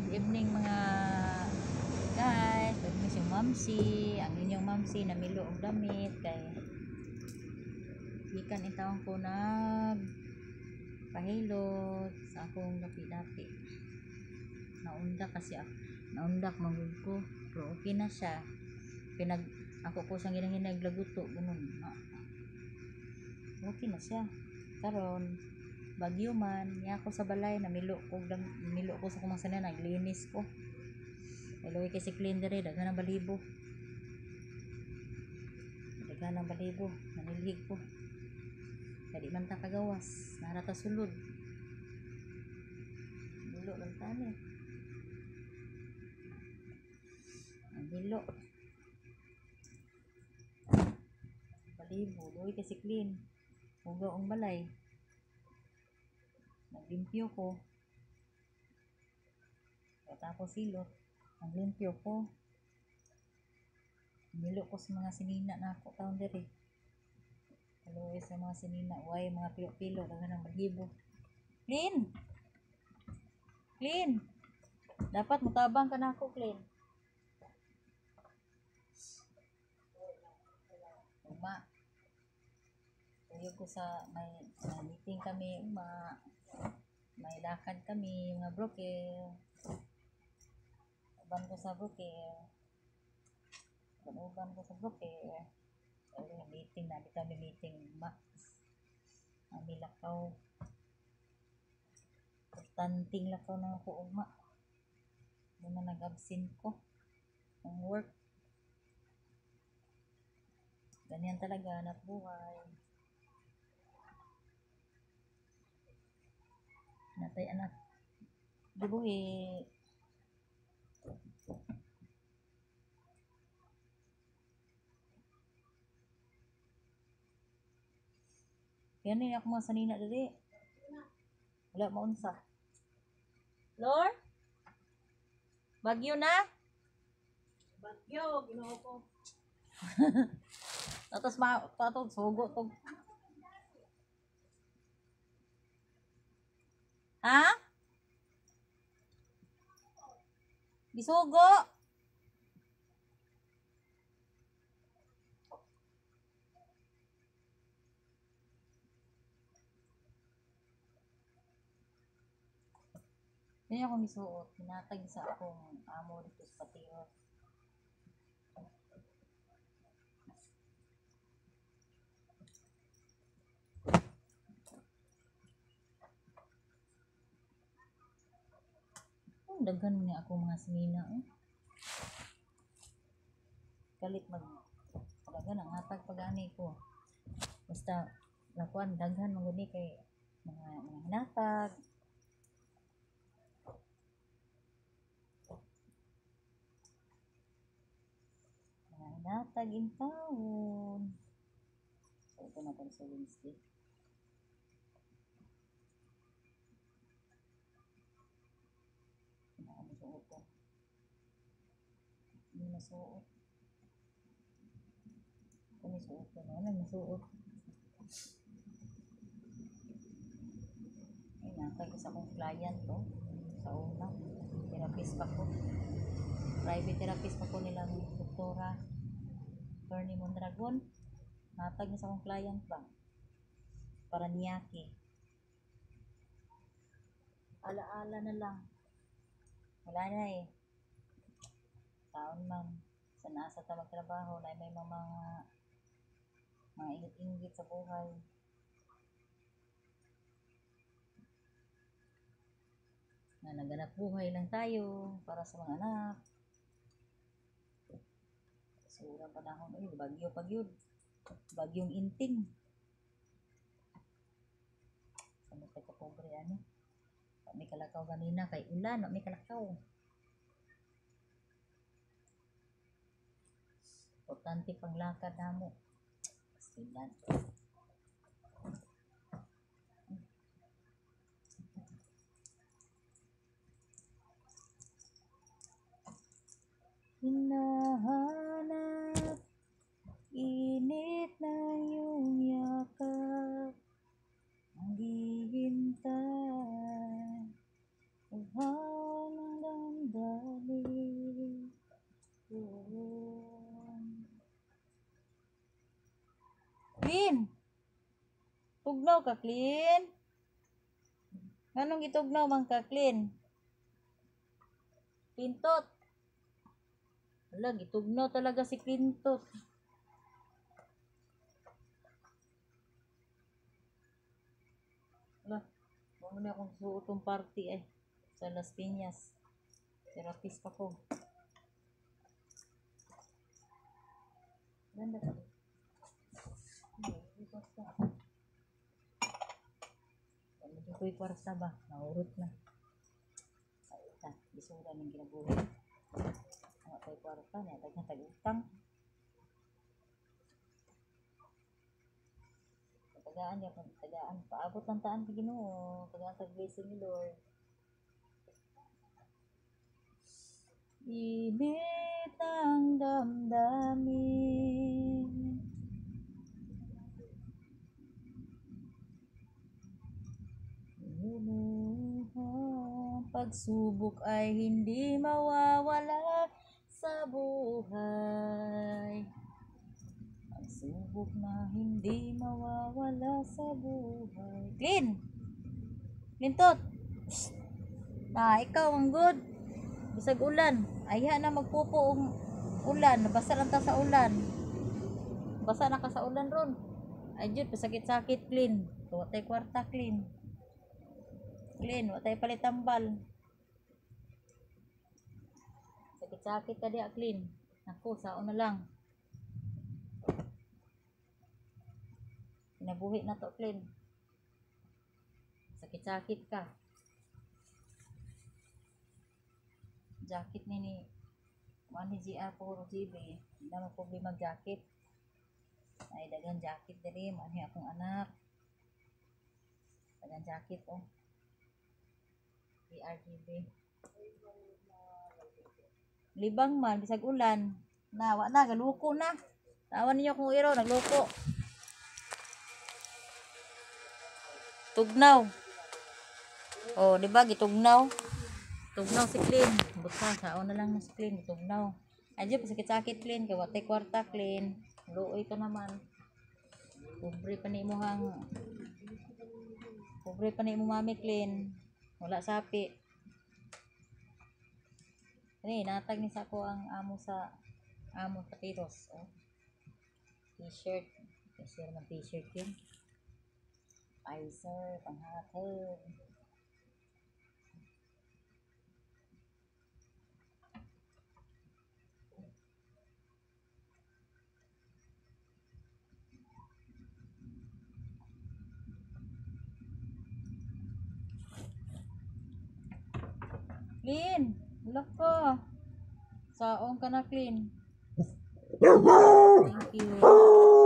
evening mga guys. Good evening si Mamsi. Ang inyong Mamsi na milo og damit kay ikan itawang ko nag pahilot sa akong dapi-dapi. Naundak kasi naundak magud ko. Pero okay na siya. Pinag ako po sang ginang-ginag laguto ganun. Okay na siya. Karon bagyo man niya ako sa balay na milo ko sa kumang sana naglinis ko. Hello kay si clean dere daghan ang balibo. Daghan ang balibo nanilhig ko. Kadi man ta kagawas, narata sulod. Milo lang tani. Ang milo. Balibo, doy kay si clean. Hugaw ang balay. Naglimpyo ko. Tapos silot. Naglimpyo ko. Nilo ko sa mga sinina na ako taon diri. Kaluoy sa mga sinina. Uy, mga pilo-pilo. Dagan ang balibo. Clean! Clean! Dapat mutabang ka na ako, Clean. Uma. Tuyo ko sa may meeting kami, uma. May lakad kami, mga broker. Uban ko sa broker. Uban ko sa broker. Meeting na, di kami meeting, uma. Kami lakaw. Tanting lakaw na ako, uma. Doon na nag-absent ko. Ang work. Ganyan talaga, anak buhay. Natay anak. Dibuhi. Yan ni ako mga sanina dali. Wala maunsa. Lord? Bagyo na? Bagyo, ginoo ko. Tapos sugo to. Ha? Bisugo? Yan akong bisuot. Pinatag sa akong amo dito sa Patios. Daghan mo niya ako mga sinina. Kalit daghan ang hatag pag-ani ko. Basta lakuan daghan maguni kay mga hinatag. Mga hinatag in taon. So ito na sa Wednesday. Masuot ko. Hindi masuot. Kung masuot ko na, masuot. Ay, natag sa akong client to. Sa una. Therapist pa ko. Private therapist pa ko nilang doktora. Attorney Mondragon. Natag sa akong client ba? Paranaque. Ala-ala na lang. Wala na eh. Taon man. Sa nasa ta magtrabaho na may mga ingit-ingit sa buhay. Na naganap buhay lang tayo para sa mga anak. Surang panahon ay bagyo pagyud. Bagyong inting. Sa mga pobre ani. May kalakaw ganina kay ulan, may kalakaw. Importante panglakad namo. Sinan. Hinahanap init na iyong yakap. Naghihintay. Uhaw ng Clean. Tugnaw ka, clean. Anong gitugnaw man ka, clean? Clintot. Wala, gitugnaw talaga si Clintot. Wala, huwag na akong suotong party ay. Sa Las Piñas. Therapist ako. Ganda ka. Hindi ko'y kwarta ba? Naurot na. Ay, ita. Bisura ng ginabuhi. Ang ko'y kwarta niya. Tag-utang. Tagaan niya. Tagaan. Paabot ng taan sa Ginoo. Tagaan sa blessing ni Lord. Init ang damdamin. Pagsubok ay hindi mawawala sa buhay. Pagsubok na hindi mawawala sa buhay. Clean! Clintot! Na, ikaw ang good. Bisag ulan. Ayha na magpupo ang ulan. Nabasa lang ta sa ulan. Basa na ka sa ulan ron. Ay, Jud, pasakit-sakit, clean. Watay kwarta, clean. Clean, watay palit tambal. Sakit-sakit ka diya, clean. Ako, saon na lang. Pinabuhi na to, clean. Sakit-sakit ka. Jacket ni Mani GR puro GB. Hindi naman problema jacket. Ay, dagang jacket dali. Mani akong anak. Dagang jacket, oh. GRGB. Libang man, bisag ulan. Nawa na, galuko na. Tawan ninyo kung iro, nagluko. Tugnaw. Oh, di ba gitugnaw? Tugnaw si clean. Buta, saon na lang na si clean. Tugnaw. Adyo, pasakit-sakit clean. Kaya watay kwarta clean. Luoy ka naman. Pobre pa ni mo Pobre pa ni mo mami clean. Wala sapi. Ani, natag ni sa ako ang amo sa patiros. Oh. T-shirt. Kasi naman t-shirt yun. Pfizer, panghatid. Clean. Look ko. Saong ka na clean. Thank you.